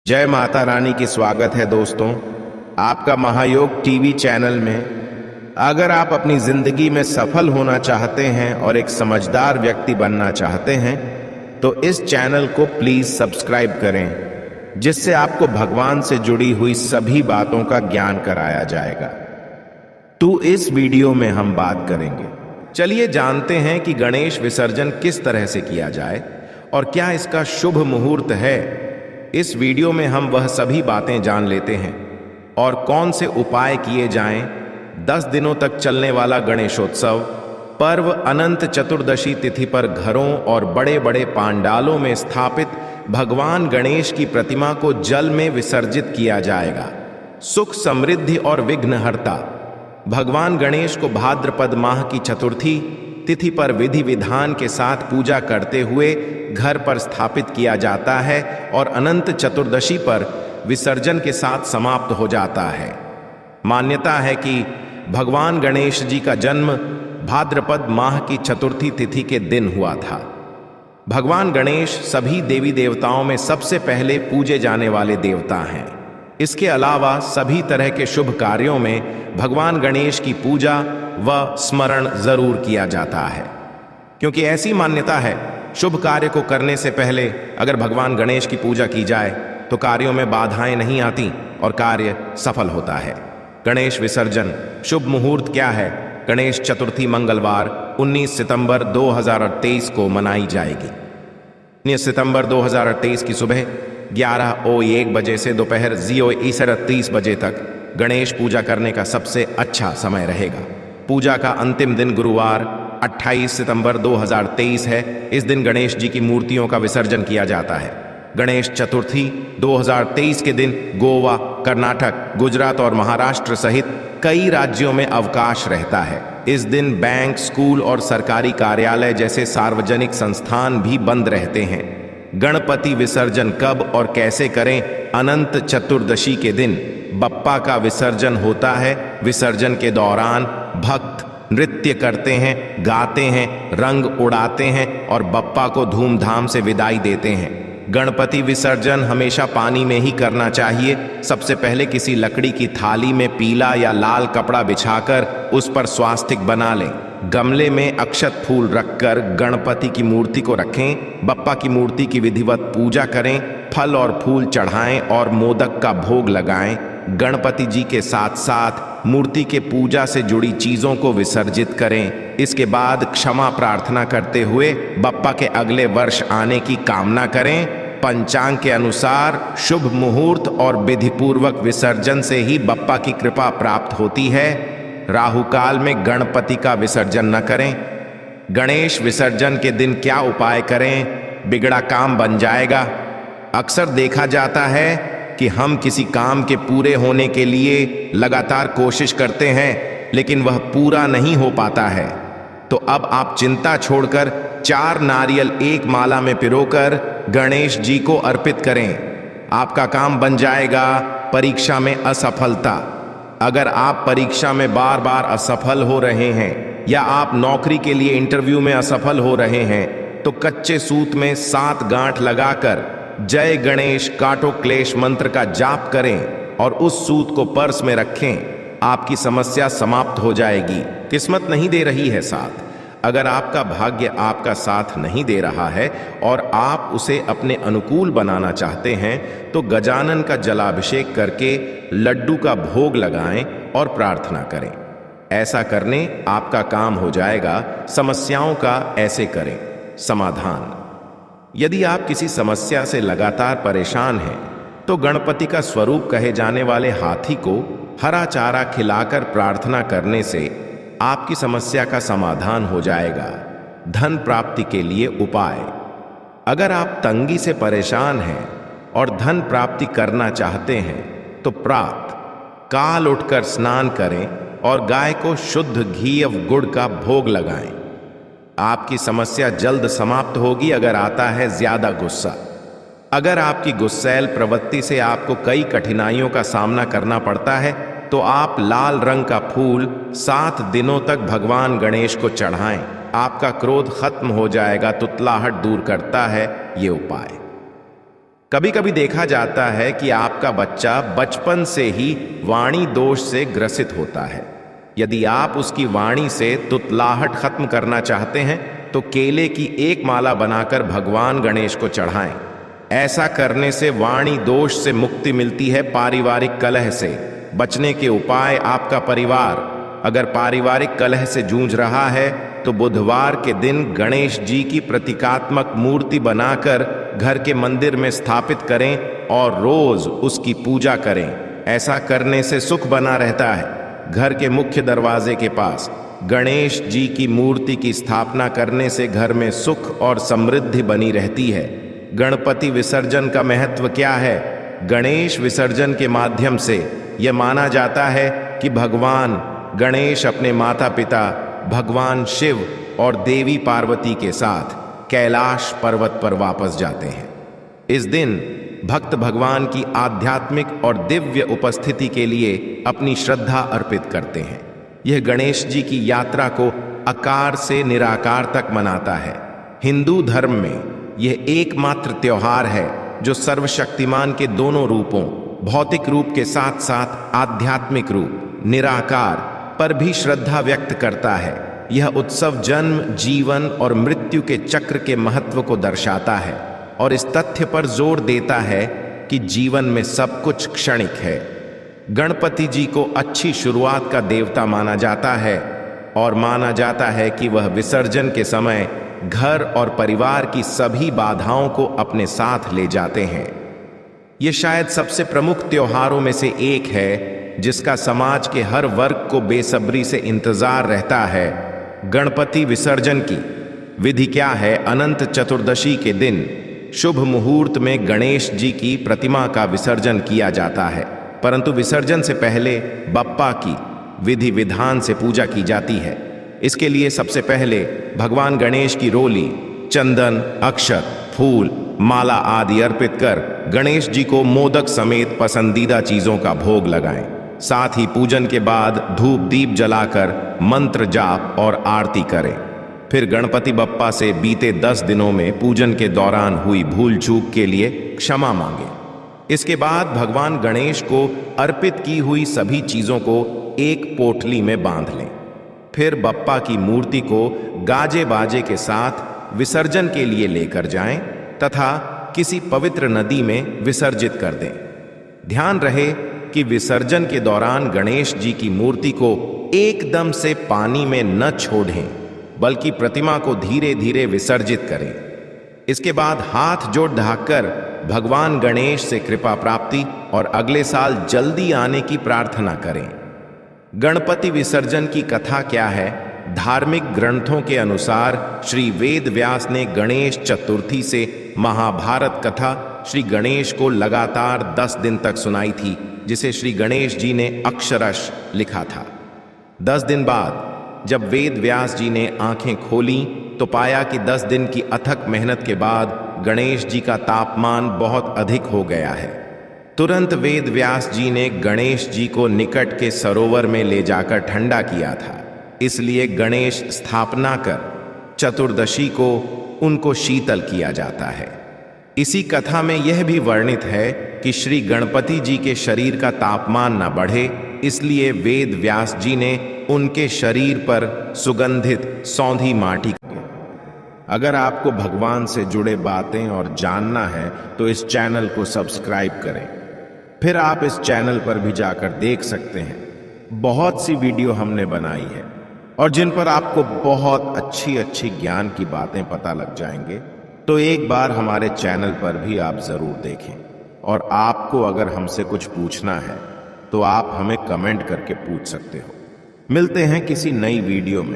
जय माता रानी की स्वागत है दोस्तों आपका महायोग टीवी चैनल में। अगर आप अपनी जिंदगी में सफल होना चाहते हैं और एक समझदार व्यक्ति बनना चाहते हैं तो इस चैनल को प्लीज सब्सक्राइब करें, जिससे आपको भगवान से जुड़ी हुई सभी बातों का ज्ञान कराया जाएगा। तो इस वीडियो में हम बात करेंगे, चलिए जानते हैं कि गणेश विसर्जन किस तरह से किया जाए और क्या इसका शुभ मुहूर्त है। इस वीडियो में हम वह सभी बातें जान लेते हैं और कौन से उपाय किए जाएं। 10 दिनों तक चलने वाला गणेशोत्सव पर्व अनंत चतुर्दशी तिथि पर घरों और बड़े बड़े पांडालों में स्थापित भगवान गणेश की प्रतिमा को जल में विसर्जित किया जाएगा। सुख समृद्धि और विघ्नहर्ता भगवान गणेश को भाद्रपद माह की चतुर्थी तिथि पर विधि विधान के साथ पूजा करते हुए घर पर स्थापित किया जाता है और अनंत चतुर्दशी पर विसर्जन के साथ समाप्त हो जाता है। मान्यता है कि भगवान गणेश जी का जन्म भाद्रपद माह की चतुर्थी तिथि के दिन हुआ था। भगवान गणेश सभी देवी देवताओं में सबसे पहले पूजे जाने वाले देवता हैं। इसके अलावा सभी तरह के शुभ कार्यों में भगवान गणेश की पूजा व स्मरण जरूर किया जाता है, क्योंकि ऐसी मान्यता है शुभ कार्य को करने से पहले अगर भगवान गणेश की पूजा की जाए तो कार्यों में बाधाएं नहीं आती और कार्य सफल होता है। गणेश विसर्जन शुभ मुहूर्त क्या है? गणेश चतुर्थी मंगलवार 19 सितंबर 2023 को मनाई जाएगी। 19 सितंबर 2023 की सुबह 11:01 बजे से दोपहर 0:30 बजे तक गणेश पूजा करने का सबसे अच्छा समय रहेगा। पूजा का अंतिम दिन गुरुवार 28 सितंबर 2023 है। इस दिन गणेश जी की मूर्तियों का विसर्जन किया जाता है। गणेश चतुर्थी 2023 के दिन गोवा, कर्नाटक, गुजरात और महाराष्ट्र सहित कई राज्यों में अवकाश रहता है। इस दिन बैंक, स्कूल और सरकारी कार्यालय जैसे सार्वजनिक संस्थान भी बंद रहते हैं। गणपति विसर्जन कब और कैसे करें? अनंत चतुर्दशी के दिन बप्पा का विसर्जन होता है। विसर्जन के दौरान भक्त नृत्य करते हैं, गाते हैं, रंग उड़ाते हैं और बप्पा को धूमधाम से विदाई देते हैं। गणपति विसर्जन हमेशा पानी में ही करना चाहिए। सबसे पहले किसी लकड़ी की थाली में पीला या लाल कपड़ा बिछाकर उस पर स्वास्तिक बना लें। गमले में अक्षत फूल रखकर गणपति की मूर्ति को रखें। बप्पा की मूर्ति की विधिवत पूजा करें, फल और फूल चढ़ाएं और मोदक का भोग लगाएं। गणपति जी के साथ साथ मूर्ति के पूजा से जुड़ी चीजों को विसर्जित करें। इसके बाद क्षमा प्रार्थना करते हुए बप्पा के अगले वर्ष आने की कामना करें। पंचांग के अनुसार शुभ मुहूर्त और विधिपूर्वक विसर्जन से ही बप्पा की कृपा प्राप्त होती है। राहु काल में गणपति का विसर्जन न करें। गणेश विसर्जन के दिन क्या उपाय करें? बिगड़ा काम बन जाएगा। अक्सर देखा जाता है कि हम किसी काम के पूरे होने के लिए लगातार कोशिश करते हैं, लेकिन वह पूरा नहीं हो पाता है। तो अब आप चिंता छोड़कर 4 नारियल एक माला में पिरोकर गणेश जी को अर्पित करें। आपका काम बन जाएगा। परीक्षा में असफलता। अगर आप परीक्षा में बार बार असफल हो रहे हैं या आप नौकरी के लिए इंटरव्यू में असफल हो रहे हैं तो कच्चे सूत में 7 गांठ लगाकर जय गणेश काटो क्लेश मंत्र का जाप करें और उस सूत को पर्स में रखें। आपकी समस्या समाप्त हो जाएगी। किस्मत नहीं दे रही है साथ। अगर आपका भाग्य आपका साथ नहीं दे रहा है और आप उसे अपने अनुकूल बनाना चाहते हैं तो गजानन का जलाभिषेक करके लड्डू का भोग लगाएं और प्रार्थना करें। ऐसा करने आपका काम हो जाएगा। समस्याओं का ऐसे करें समाधान। यदि आप किसी समस्या से लगातार परेशान हैं तो गणपति का स्वरूप कहे जाने वाले हाथी को हरा चारा खिलाकर प्रार्थना करने से आपकी समस्या का समाधान हो जाएगा। धन प्राप्ति के लिए उपाय। अगर आप तंगी से परेशान हैं और धन प्राप्ति करना चाहते हैं तो प्रातः काल उठकर स्नान करें और गाय को शुद्ध घी और गुड़ का भोग लगाएं। आपकी समस्या जल्द समाप्त होगी। अगर आता है ज्यादा गुस्सा, अगर आपकी गुस्सैल प्रवृत्ति से आपको कई कठिनाइयों का सामना करना पड़ता है तो आप लाल रंग का फूल 7 दिनों तक भगवान गणेश को चढ़ाएं। आपका क्रोध खत्म हो जाएगा। तुतलाहट दूर करता है ये उपाय। कभी कभी देखा जाता है कि आपका बच्चा बचपन से ही वाणी दोष से ग्रसित होता है। यदि आप उसकी वाणी से तुतलाहट खत्म करना चाहते हैं तो केले की एक माला बनाकर भगवान गणेश को चढ़ाएं। ऐसा करने से वाणी दोष से मुक्ति मिलती है। पारिवारिक कलह से बचने के उपाय। आपका परिवार अगर पारिवारिक कलह से जूझ रहा है तो बुधवार के दिन गणेश जी की प्रतीकात्मक मूर्ति बनाकर घर के मंदिर में स्थापित करें और रोज उसकी पूजा करें। ऐसा करने से सुख बना रहता है। घर के मुख्य दरवाजे के पास गणेश जी की मूर्ति की स्थापना करने से घर में सुख और समृद्धि बनी रहती है। गणपति विसर्जन का महत्व क्या है? गणेश विसर्जन के माध्यम से यह माना जाता है कि भगवान गणेश अपने माता पिता भगवान शिव और देवी पार्वती के साथ कैलाश पर्वत पर वापस जाते हैं। इस दिन भक्त भगवान की आध्यात्मिक और दिव्य उपस्थिति के लिए अपनी श्रद्धा अर्पित करते हैं। यह गणेश जी की यात्रा को आकार से निराकार तक मनाता है। हिंदू धर्म में यह एकमात्र त्योहार है जो सर्वशक्तिमान के दोनों रूपों, भौतिक रूप के साथ साथ आध्यात्मिक रूप निराकार पर भी श्रद्धा व्यक्त करता है। यह उत्सव जन्म, जीवन और मृत्यु के चक्र के महत्व को दर्शाता है और इस तथ्य पर जोर देता है कि जीवन में सब कुछ क्षणिक है। गणपति जी को अच्छी शुरुआत का देवता माना जाता है और माना जाता है कि वह विसर्जन के समय घर और परिवार की सभी बाधाओं को अपने साथ ले जाते हैं। यह शायद सबसे प्रमुख त्योहारों में से एक है जिसका समाज के हर वर्ग को बेसब्री से इंतजार रहता है। गणपति विसर्जन की विधि क्या है? अनंत चतुर्दशी के दिन शुभ मुहूर्त में गणेश जी की प्रतिमा का विसर्जन किया जाता है, परंतु विसर्जन से पहले बप्पा की विधि विधान से पूजा की जाती है। इसके लिए सबसे पहले भगवान गणेश की रोली, चंदन, अक्षत, फूल, माला आदि अर्पित कर गणेश जी को मोदक समेत पसंदीदा चीजों का भोग लगाएं। साथ ही पूजन के बाद धूप दीप जलाकर मंत्र जाप और आरती करें। फिर गणपति बप्पा से बीते 10 दिनों में पूजन के दौरान हुई भूल चूक के लिए क्षमा मांगें। इसके बाद भगवान गणेश को अर्पित की हुई सभी चीजों को एक पोटली में बांध लें। फिर बप्पा की मूर्ति को गाजे बाजे के साथ विसर्जन के लिए लेकर जाएं तथा किसी पवित्र नदी में विसर्जित कर दें। ध्यान रहे कि विसर्जन के दौरान गणेश जी की मूर्ति को एकदम से पानी में न छोड़ें, बल्कि प्रतिमा को धीरे धीरे विसर्जित करें। इसके बाद हाथ जोड़ ढाकर भगवान गणेश से कृपा प्राप्ति और अगले साल जल्दी आने की प्रार्थना करें। गणपति विसर्जन की कथा क्या है? धार्मिक ग्रंथों के अनुसार श्री वेद व्यास ने गणेश चतुर्थी से महाभारत कथा श्री गणेश को लगातार 10 दिन तक सुनाई थी, जिसे श्री गणेश जी ने अक्षरश लिखा था। 10 दिन बाद जब वेद व्यास जी ने आंखें खोलीं तो पाया कि 10 दिन की अथक मेहनत के बाद गणेश जी का तापमान बहुत अधिक हो गया है। तुरंत वेद व्यास जी ने गणेश जी को निकट के सरोवर में ले जाकर ठंडा किया था। इसलिए गणेश स्थापना कर चतुर्दशी को उनको शीतल किया जाता है। इसी कथा में यह भी वर्णित है कि श्री गणपति जी के शरीर का तापमान न बढ़े, इसलिए वेद व्यास जी ने उनके शरीर पर सुगंधित सौंधी माटी। अगर आपको भगवान से जुड़े बातें और जानना है तो इस चैनल को सब्सक्राइब करें। फिर आप इस चैनल पर भी जाकर देख सकते हैं, बहुत सी वीडियो हमने बनाई है और जिन पर आपको बहुत अच्छी अच्छी ज्ञान की बातें पता लग जाएंगे। तो एक बार हमारे चैनल पर भी आप जरूर देखें। और आपको अगर हमसे कुछ पूछना है तो आप हमें कमेंट करके पूछ सकते हो। मिलते हैं किसी नई वीडियो में।